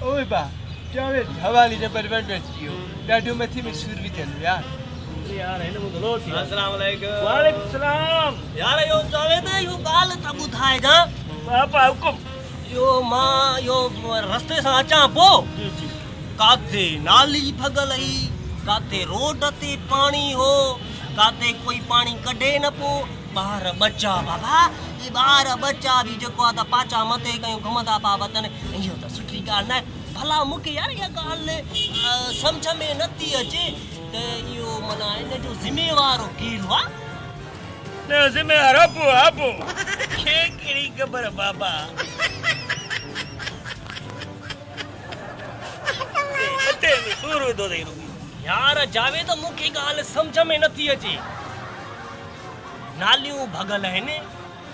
ओए बा क्या वे हवाली ने परवन बेचियो डाडू मथी में सूर भी चलो यार यार है ना वो गलो थी अस्सलाम वालेकुम वालेकुम सलाम यार यो जावे तो यो गाल त बुधाए जा पापा हुकुम यो मां यो रस्ते से अचा पो काथे नाली भगल ही काथे रोड ते पानी हो काथे कोई पानी कढे न पो बाहर बच्चा बाबा ये बाहर बच्चा भी जो को पाचा मते कयो घुमदा पा वतन यो त सुठी गाल न भला मुके यार ये गाल समझ में नती अचे ते यो मना इन जो जिम्मेवार केरवा ने जिम्मेवार आपो के केड़ी खबर बाबा मते में सूर दो दे यार जावे तो मुके गाल समझ में नथी अचे नालियूं भगल आहिनि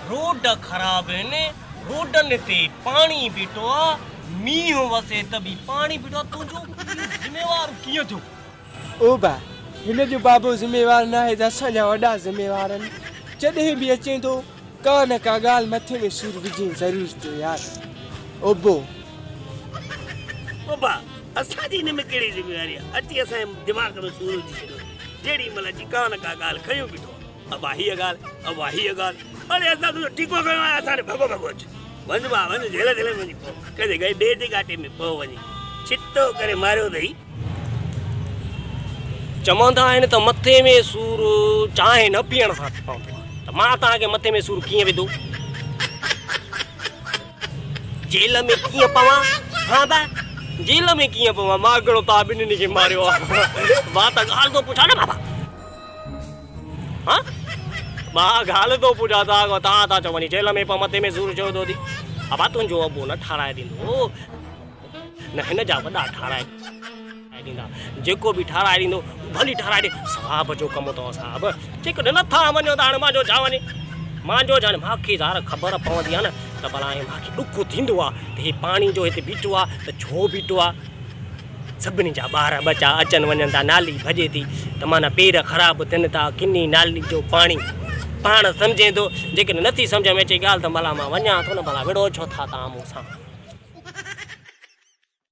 रोड ख़राब आहिनि रोडनि ते पाणी बीठो आहे मींहुं वसे त बि पाणी बीठो आहे तुंहिंजो ज़िम्मेवार कीअं थियो ओ बा हिन जो बाबो ज़िम्मेवार ना है असांजा वॾा ज़िम्मेवार आहिनि जॾहिं बि अचे थो का न का ॻाल्हि मथे में सूर विझी ज़रूर थियो यार ओबो बाबा असांजी हिन में कहिड़ी ज़िम्मेवारी आहे अची असांजे दिमाग़ में सूर विझी छॾियो जेॾी महिल अची का न का ॻाल्हि खयूं बीठो अब हीअ ॻाल्हि अरे असां तुंहिंजो ठीको कयो आहे असांखे भॻो अचु वञ भाउ वञ झेल में वञी पओ कॾहिं गए ॿिए जे घाटे में पओ वञी छितो करे मारियो अथई चवंदा आहिनि त मथे में सूर चांहि न पीअण सां पवंदो आहे त मां तव्हांखे मथे में सूर कीअं विधो जेल में कीअं पवां हा बा जेल में कीअं पवां मां घणो तव्हां ॿिन्हिनि खे मारियो आहे मां त ॻाल्हि थो पुछां न बाबा हाँ मां ॻाल्हि थो पुछां तव्हां था चओ वञी जेल में पो मथे में सूर छो थो थी अबा तुंहिंजो अबो न ठाराए ॾींदो न हिन जा वॾा ठाराए ॾींदा जेको बि ठाराए ॾींदो भली ठाराए ॾे साहब जो कमु अथव साहब जेकॾहिं नथा वञो त हाणे मुंहिंजो छा वञे मुंहिंजो छा मूंखे ज़ार ख़बर पवंदी आहे न त भला मूंखे ॾुख थींदो आहे त हीउ पाणी जो हिते बीठो आहे त छो बीठो आहे सभिनी जा ॿार बचा अचनि वञनि था नाली भॼे थी त माना पेर ख़राबु थियनि था किनी नाली जो पाणी पाण सम्झे थो जेकॾहिं नथी सम्झ में अचे ॻाल्हि त भला मां वञा थो न भला विड़ो छो था तव्हां मूंसां